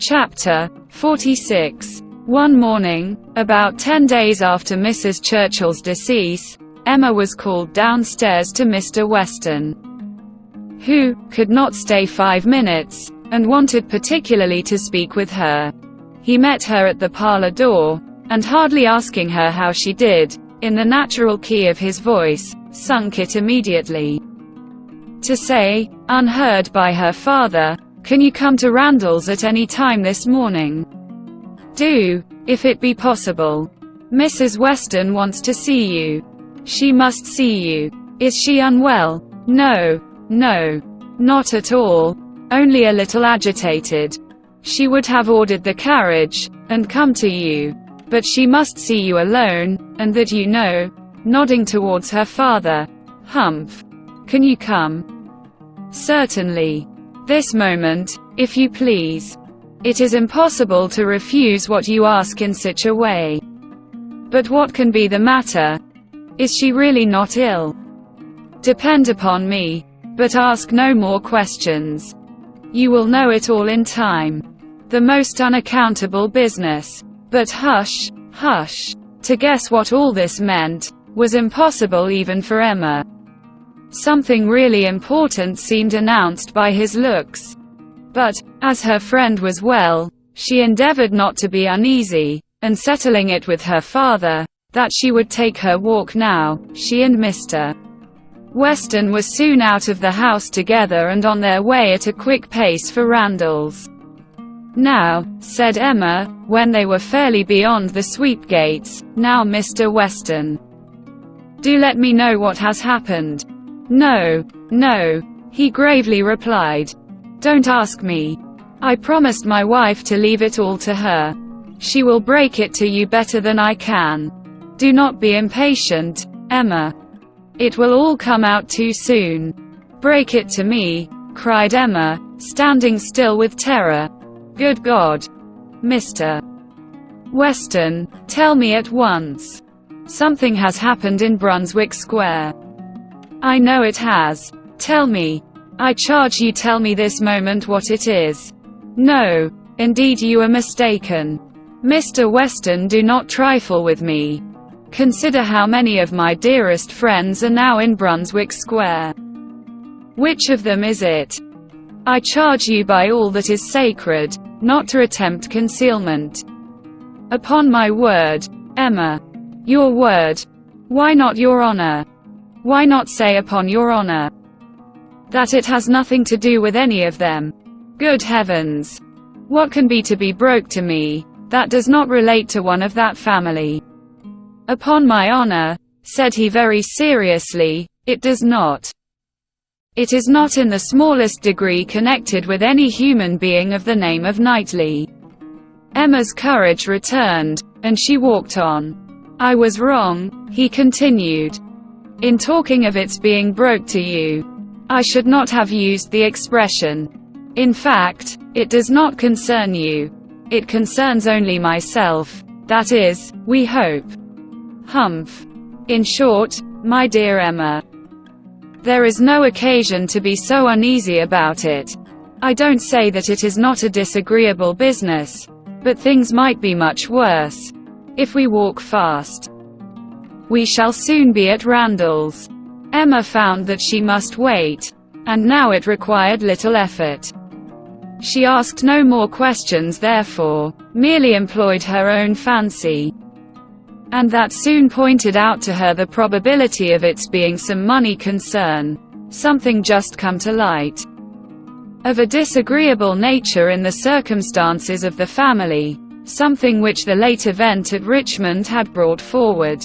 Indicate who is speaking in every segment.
Speaker 1: Chapter 46. One morning, about 10 days after Mrs. Churchill's decease, Emma was called downstairs to Mr. Weston, who could not stay 5 minutes, and wanted particularly to speak with her. He met her at the parlour door, and hardly asking her how she did, in the natural key of his voice, sunk it immediately to say, unheard by her father, "Can you come to Randalls at any time this morning? Do, if it be possible. Mrs. Weston wants to see you. She must see you. Is she unwell?" "No, no, not at all. Only a little agitated. She would have ordered the carriage, and come to you. But she must see you alone, and that you know," nodding towards her father. "Humph. Can you come?" "Certainly. This moment, if you please. It is impossible to refuse what you ask in such a way. But what can be the matter? Is she really not ill?" "Depend upon me. But ask no more questions. You will know it all in time. The most unaccountable business." But hush, hush. To guess what all this meant was impossible even for Emma. Something really important seemed announced by his looks. But, as her friend was well, she endeavored not to be uneasy, and settling it with her father, that she would take her walk now, she and Mr. Weston were soon out of the house together and on their way at a quick pace for Randalls. "Now," said Emma, when they were fairly beyond the sweep gates, "now, Mr. Weston, do let me know what has happened." "No, no," he gravely replied. "Don't ask me. I promised my wife to leave it all to her. She will break it to you better than I can. Do not be impatient, Emma. It will all come out too soon." "Break it to me," cried Emma, standing still with terror. "Good God! Mr. Weston, tell me at once. Something has happened in Brunswick Square." "I know it has. Tell me. I charge you, tell me this moment what it is." "No, indeed you are mistaken. Mr. Weston, do not trifle with me. Consider how many of my dearest friends are now in Brunswick Square. Which of them is it? I charge you by all that is sacred, not to attempt concealment." "Upon my word, Emma." "Your word. Why not your honor? Why not say upon your honor that it has nothing to do with any of them?" "Good heavens! What can be broke to me, that does not relate to one of that family?" "Upon my honor," said he very seriously, "it does not. It is not in the smallest degree connected with any human being of the name of Knightley." Emma's courage returned, and she walked on. "I was wrong," he continued, "in talking of its being broke to you. I should not have used the expression. In fact, it does not concern you. It concerns only myself. That is, we hope. Humph. In short, my dear Emma, there is no occasion to be so uneasy about it. I don't say that it is not a disagreeable business, but things might be much worse. If we walk fast, we shall soon be at Randalls." Emma found that she must wait, and now it required little effort. She asked no more questions therefore, merely employed her own fancy. And that soon pointed out to her the probability of its being some money concern, something just come to light, of a disagreeable nature in the circumstances of the family, something which the late event at Richmond had brought forward.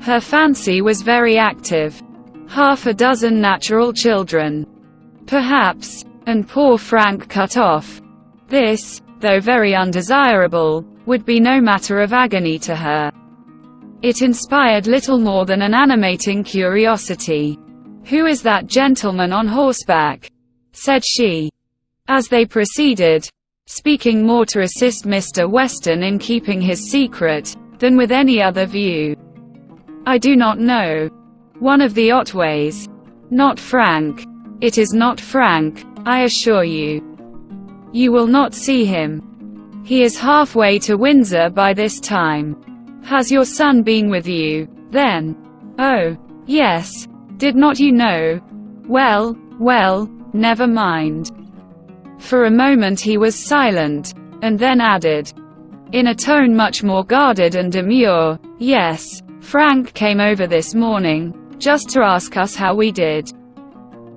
Speaker 1: Her fancy was very active. Half a dozen natural children, perhaps, and poor Frank cut off. This, though very undesirable, would be no matter of agony to her. It inspired little more than an animating curiosity. "Who is that gentleman on horseback?" said she, as they proceeded, speaking more to assist Mr. Weston in keeping his secret, than with any other view. "I do not know. One of the Otways. Not Frank. It is not Frank, I assure you." You will not see him. He is halfway to Windsor by this time. Has your son been with you, then? Oh, yes. Did not you know? Well, never mind. For a moment he was silent, and then added, in a tone much more guarded and demure, yes, Frank came over this morning, just to ask us how we did.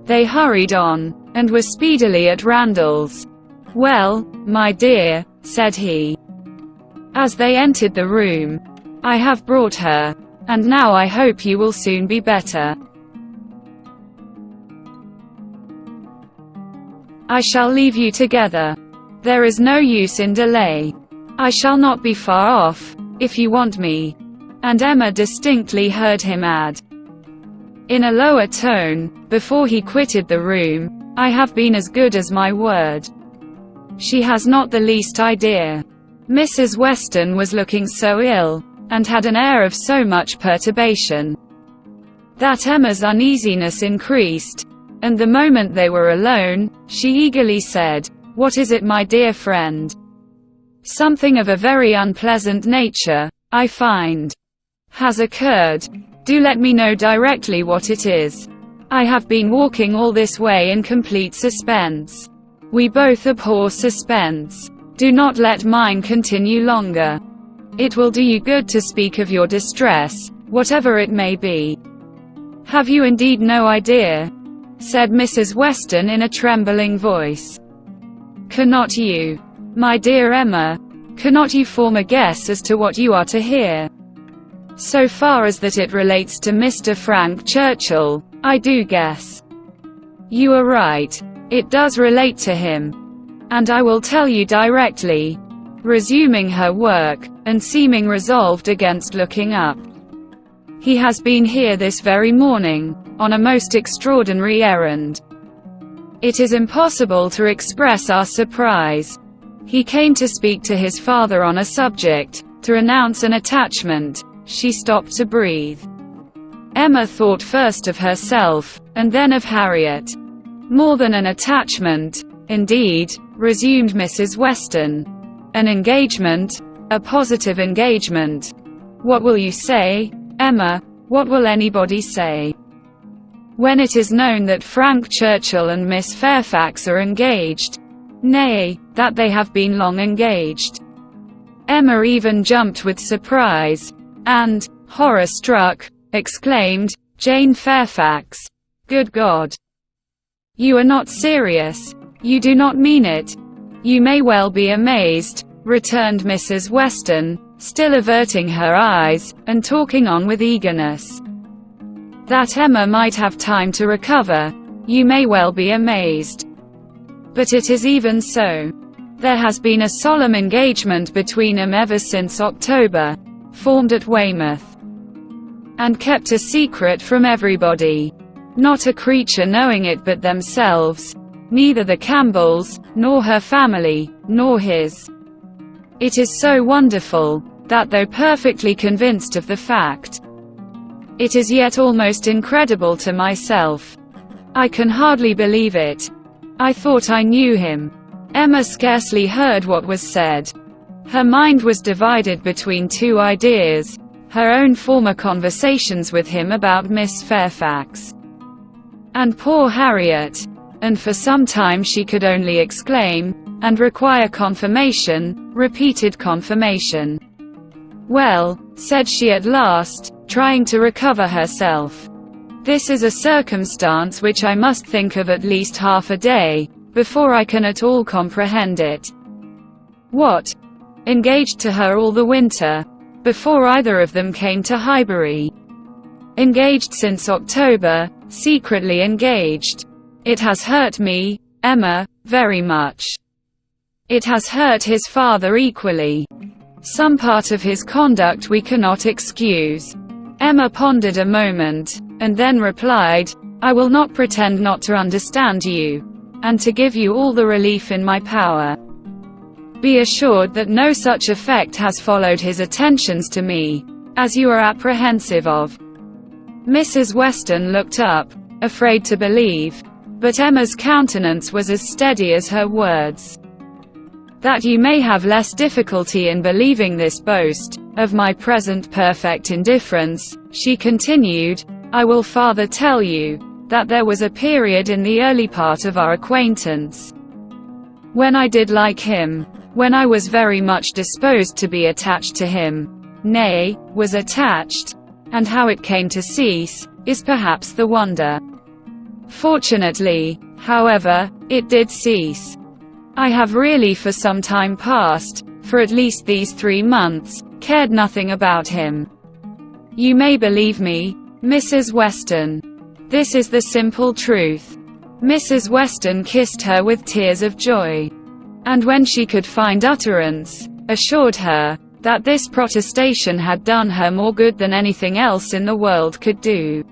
Speaker 1: They hurried on, and were speedily at Randall's. Well, my dear, said he, as they entered the room, I have brought her, and now I hope you will soon be better. I shall leave you together. There is no use in delay. I shall not be far off, if you want me. And Emma distinctly heard him add, in a lower tone, before he quitted the room, I have been as good as my word. She has not the least idea. Mrs. Weston was looking so ill, and had an air of so much perturbation, that Emma's uneasiness increased, and the moment they were alone, she eagerly said, what is it, my dear friend? Something of a very unpleasant nature, I find, has occurred. Do let me know directly what it is. I have been walking all this way in complete suspense. We both abhor suspense. Do not let mine continue longer. It will do you good to speak of your distress, whatever it may be. Have you indeed no idea? Said Mrs. Weston in a trembling voice. Cannot you, my dear Emma, cannot you form a guess as to what you are to hear? So far as that it relates to Mr. Frank Churchill, I do guess. You are right. It does relate to him. And I will tell you directly. Resuming her work, and seeming resolved against looking up. He has been here this very morning, on a most extraordinary errand. It is impossible to express our surprise. He came to speak to his father on a subject, to announce an attachment. She stopped to breathe. Emma thought first of herself, and then of Harriet. More than an attachment, indeed, resumed Mrs. Weston. An engagement, a positive engagement. What will you say, Emma? What will anybody say? When it is known that Frank Churchill and Miss Fairfax are engaged. Nay, that they have been long engaged. Emma even jumped with surprise, and, horror-struck, exclaimed, Jane Fairfax. Good God! You are not serious. You do not mean it. You may well be amazed, returned Mrs. Weston, still averting her eyes, and talking on with eagerness. That Emma might have time to recover. You may well be amazed. But it is even so. There has been a solemn engagement between them ever since October, formed at Weymouth, and kept a secret from everybody. Not a creature knowing it but themselves, neither the Campbells, nor her family, nor his. It is so wonderful, that though perfectly convinced of the fact, it is yet almost incredible to myself. I can hardly believe it. I thought I knew him. Emma scarcely heard what was said. Her mind was divided between two ideas, her own former conversations with him about Miss Fairfax, and poor Harriet, and for some time she could only exclaim, and require confirmation, repeated confirmation. Well, said she at last, trying to recover herself. This is a circumstance which I must think of at least half a day, before I can at all comprehend it. What? Engaged to her all the winter, before either of them came to Highbury. Engaged since October, secretly engaged. It has hurt me, Emma, very much. It has hurt his father equally. Some part of his conduct we cannot excuse. Emma pondered a moment, and then replied, I will not pretend not to understand you, and to give you all the relief in my power. Be assured that no such effect has followed his attentions to me, as you are apprehensive of. Mrs. Weston looked up, afraid to believe, but Emma's countenance was as steady as her words. that you may have less difficulty in believing this boast of my present perfect indifference, she continued, I will farther tell you that there was a period in the early part of our acquaintance when I did like him, when I was very much disposed to be attached to him, nay, was attached, and how it came to cease, is perhaps the wonder. Fortunately, however, it did cease. I have really for some time past, for at least these 3 months, cared nothing about him. You may believe me, Mrs. Weston. This is the simple truth. Mrs. Weston kissed her with tears of joy, and when she could find utterance, assured her that this protestation had done her more good than anything else in the world could do.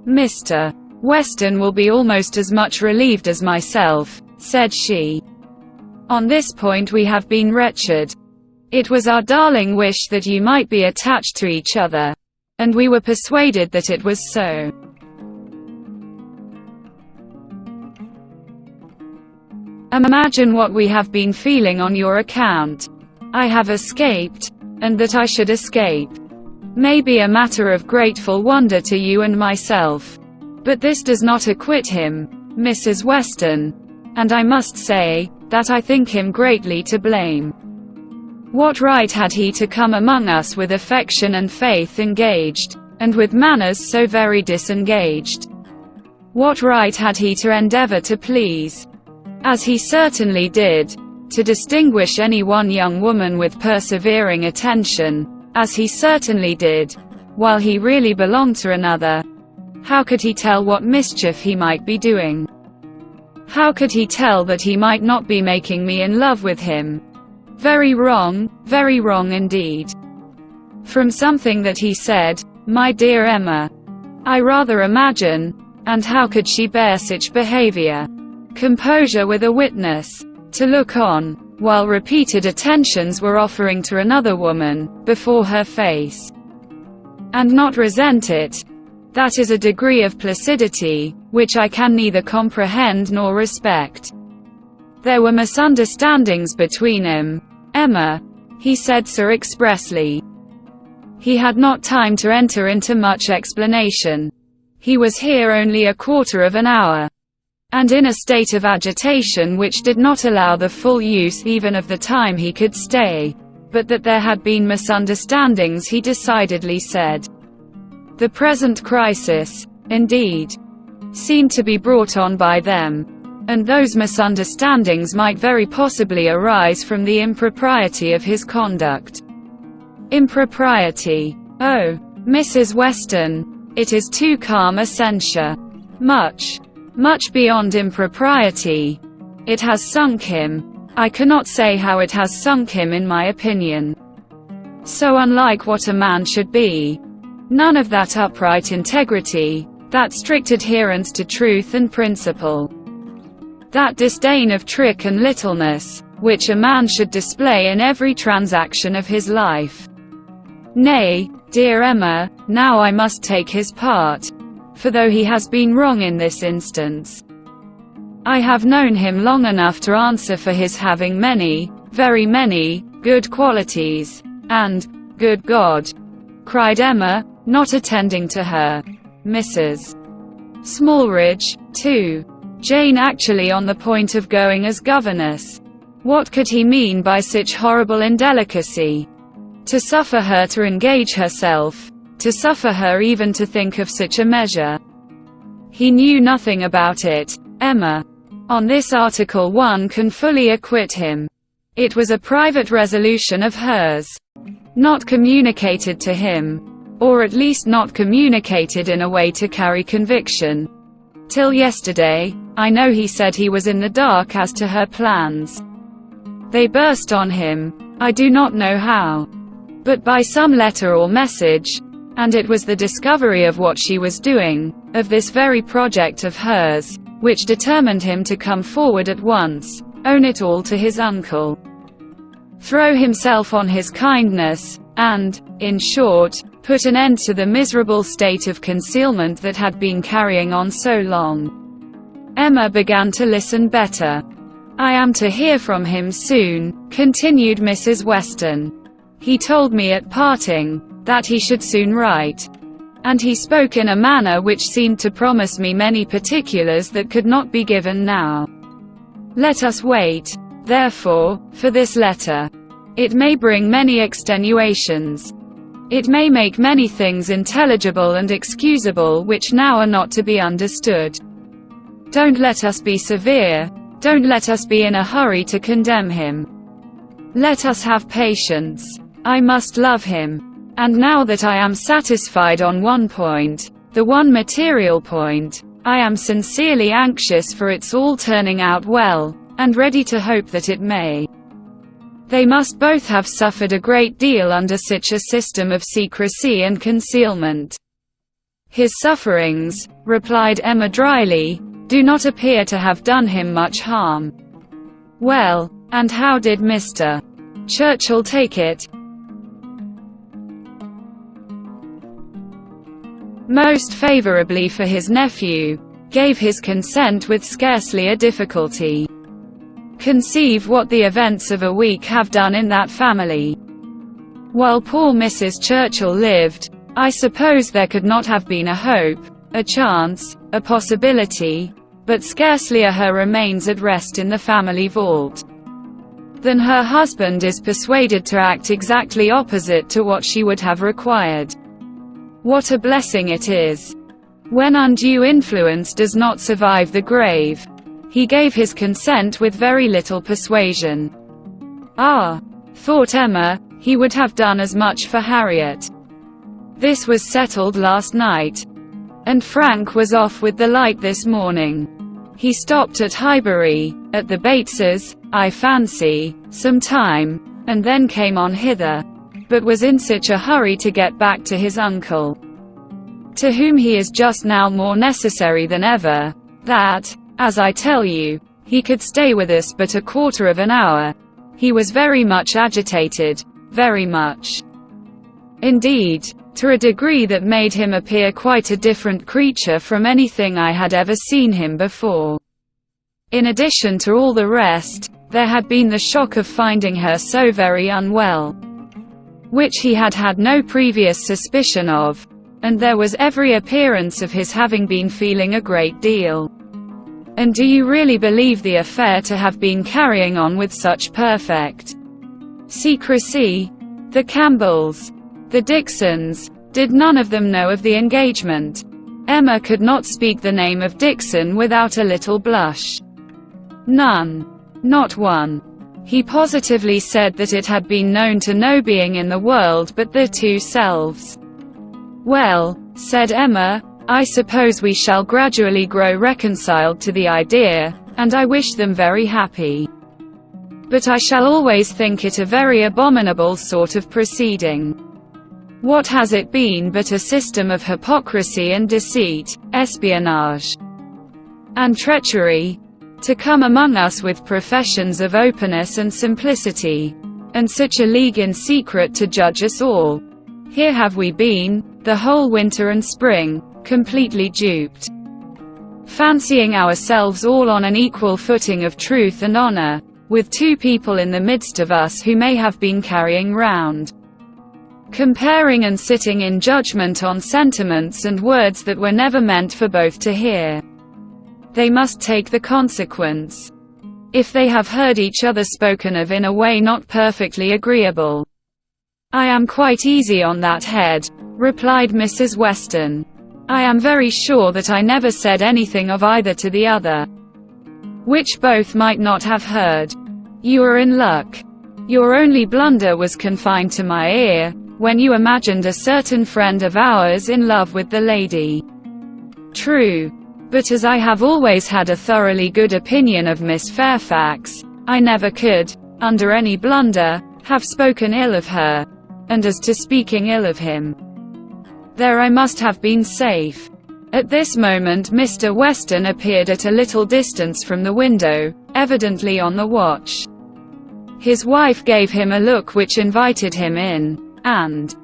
Speaker 1: Mr. Weston will be almost as much relieved as myself, said she. On this point we have been wretched. It was our darling wish that you might be attached to each other, and we were persuaded that it was so. Imagine what we have been feeling on your account. I have escaped, and that I should escape may be a matter of grateful wonder to you and myself. But this does not acquit him, Mrs. Weston, and I must say that I think him greatly to blame. What right had he to come among us with affection and faith engaged, and with manners so very disengaged? What right had he to endeavor to please, as he certainly did, to distinguish any one young woman with persevering attention, as he certainly did, while he really belonged to another? How could he tell what mischief he might be doing? How could he tell that he might not be making me in love with him? Very wrong indeed. From something that he said, my dear Emma, I rather imagine, and how could she bear such behavior? Composure with a witness, to look on, while repeated attentions were offering to another woman, before her face, and not resent it. That is a degree of placidity, which I can neither comprehend nor respect. There were misunderstandings between him, Emma. He said so expressly. He had not time to enter into much explanation. He was here only a quarter of an hour, and in a state of agitation which did not allow the full use even of the time he could stay, but that there had been misunderstandings he decidedly said. The present crisis, indeed, seemed to be brought on by them, and those misunderstandings might very possibly arise from the impropriety of his conduct. Impropriety. Oh, Mrs. Weston, it is too calm a censure. Much beyond impropriety. It has sunk him. I cannot say how it has sunk him in my opinion. So unlike what a man should be. None of that upright integrity, that strict adherence to truth and principle, that disdain of trick and littleness, which a man should display in every transaction of his life. Nay, dear Emma, now I must take his part, for though he has been wrong in this instance, I have known him long enough to answer for his having many, very many, good qualities, and, good God, cried Emma, not attending to her. Mrs. Smallridge, too. Jane actually on the point of going as governess. What could he mean by such horrible indelicacy? To suffer her to engage herself, to suffer her even to think of such a measure. He knew nothing about it, Emma. On this article one can fully acquit him. It was a private resolution of hers, not communicated to him, or at least not communicated in a way to carry conviction. Till yesterday, I know he said he was in the dark as to her plans. They burst on him, I do not know how, but by some letter or message, and it was the discovery of what she was doing, of this very project of hers, which determined him to come forward at once, own it all to his uncle, throw himself on his kindness, and, in short, put an end to the miserable state of concealment that had been carrying on so long. Emma began to listen better. I am to hear from him soon, continued Mrs. Weston. He told me at parting that he should soon write. And he spoke in a manner which seemed to promise me many particulars that could not be given now. Let us wait, therefore, for this letter. It may bring many extenuations. It may make many things intelligible and excusable which now are not to be understood. Don't let us be severe. Don't let us be in a hurry to condemn him. Let us have patience. I must love him. And now that I am satisfied on one point, the one material point, I am sincerely anxious for its all turning out well, and ready to hope that it may. They must both have suffered a great deal under such a system of secrecy and concealment. His sufferings, replied Emma dryly, do not appear to have done him much harm. Well, and how did Mr. Churchill take it? Most favorably for his nephew, gave his consent with scarcely a difficulty. Conceive what the events of a week have done in that family. While poor Mrs. Churchill lived, I suppose there could not have been a hope, a chance, a possibility, but scarcely a her remains at rest in the family vault. Then her husband is persuaded to act exactly opposite to what she would have required. What a blessing it is, when undue influence does not survive the grave. He gave his consent with very little persuasion. Ah, thought Emma, he would have done as much for Harriet. This was settled last night. And Frank was off with the light this morning. He stopped at Highbury, at the Bateses, I fancy, some time, and then came on hither, but was in such a hurry to get back to his uncle, to whom he is just now more necessary than ever, that, as I tell you, he could stay with us but a quarter of an hour. He was very much agitated, very much. Indeed, to a degree that made him appear quite a different creature from anything I had ever seen him before. In addition to all the rest, there had been the shock of finding her so very unwell, which he had had no previous suspicion of, and there was every appearance of his having been feeling a great deal. And do you really believe the affair to have been carrying on with such perfect secrecy? The Campbells, the Dixons, did none of them know of the engagement? Emma could not speak the name of Dixon without a little blush. None. Not one. He positively said that it had been known to no being in the world but their two selves. Well, said Emma, I suppose we shall gradually grow reconciled to the idea, and I wish them very happy. But I shall always think it a very abominable sort of proceeding. What has it been but a system of hypocrisy and deceit, espionage and treachery, to come among us with professions of openness and simplicity, and such a league in secret to judge us all. Here have we been, the whole winter and spring, completely duped, fancying ourselves all on an equal footing of truth and honor, with two people in the midst of us who may have been carrying round, comparing and sitting in judgment on sentiments and words that were never meant for both to hear. They must take the consequence, if they have heard each other spoken of in a way not perfectly agreeable. I am quite easy on that head, replied Mrs. Weston. I am very sure that I never said anything of either to the other, which both might not have heard. You are in luck. Your only blunder was confined to my ear, when you imagined a certain friend of ours in love with the lady. True. But as I have always had a thoroughly good opinion of Miss Fairfax, I never could, under any blunder, have spoken ill of her, and as to speaking ill of him, there I must have been safe. At this moment Mr. Weston appeared at a little distance from the window, evidently on the watch. His wife gave him a look which invited him in, and,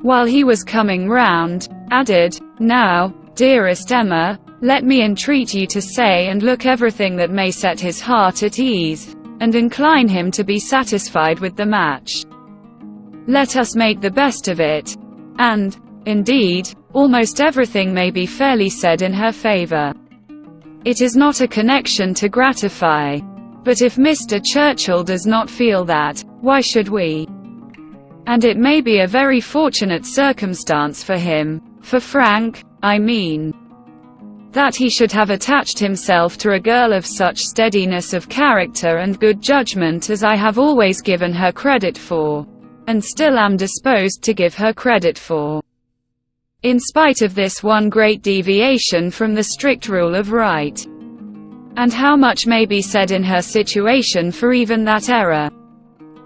Speaker 1: while he was coming round, added, Now, dearest Emma, Let me entreat you to say and look everything that may set his heart at ease, and incline him to be satisfied with the match. Let us make the best of it. And, indeed, almost everything may be fairly said in her favor. It is not a connection to gratify. But if Mr. Churchill does not feel that, why should we? And it may be a very fortunate circumstance for him, for Frank, I mean, that he should have attached himself to a girl of such steadiness of character and good judgment as I have always given her credit for, and still am disposed to give her credit for, in spite of this one great deviation from the strict rule of right. And how much may be said in her situation for even that error?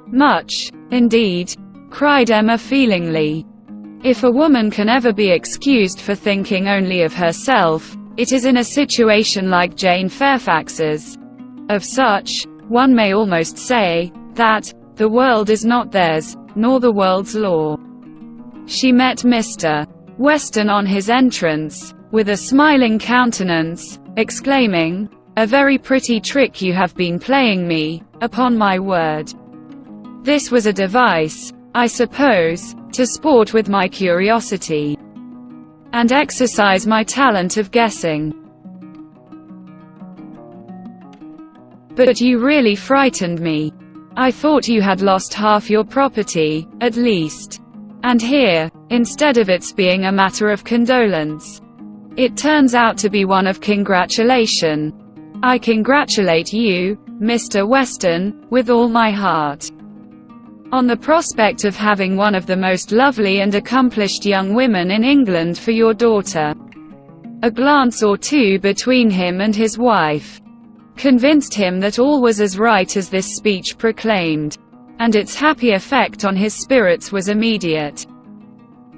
Speaker 1: Much, indeed, cried Emma feelingly. If a woman can ever be excused for thinking only of herself, it is in a situation like Jane Fairfax's. Of such, one may almost say, that, the world is not theirs, nor the world's law. She met Mr. Weston on his entrance, with a smiling countenance, exclaiming, "A very pretty trick you have been playing me, upon my word." This was a device, I suppose, to sport with my curiosity, and exercise my talent of guessing. But you really frightened me. I thought you had lost half your property, at least. And here, instead of its being a matter of condolence, it turns out to be one of congratulation. I congratulate you, Mr. Weston, with all my heart, on the prospect of having one of the most lovely and accomplished young women in England for your daughter. A glance or two between him and his wife convinced him that all was as right as this speech proclaimed, and its happy effect on his spirits was immediate.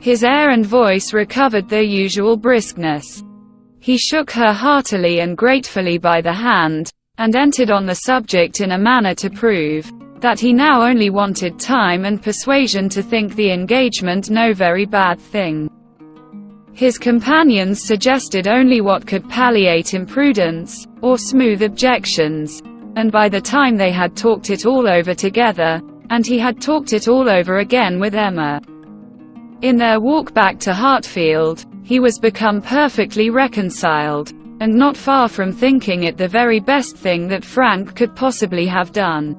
Speaker 1: His air and voice recovered their usual briskness. He shook her heartily and gratefully by the hand, and entered on the subject in a manner to prove that he now only wanted time and persuasion to think the engagement no very bad thing. His companions suggested only what could palliate imprudence, or smooth objections, and by the time they had talked it all over together, and he had talked it all over again with Emma, in their walk back to Hartfield, he was become perfectly reconciled, and not far from thinking it the very best thing that Frank could possibly have done.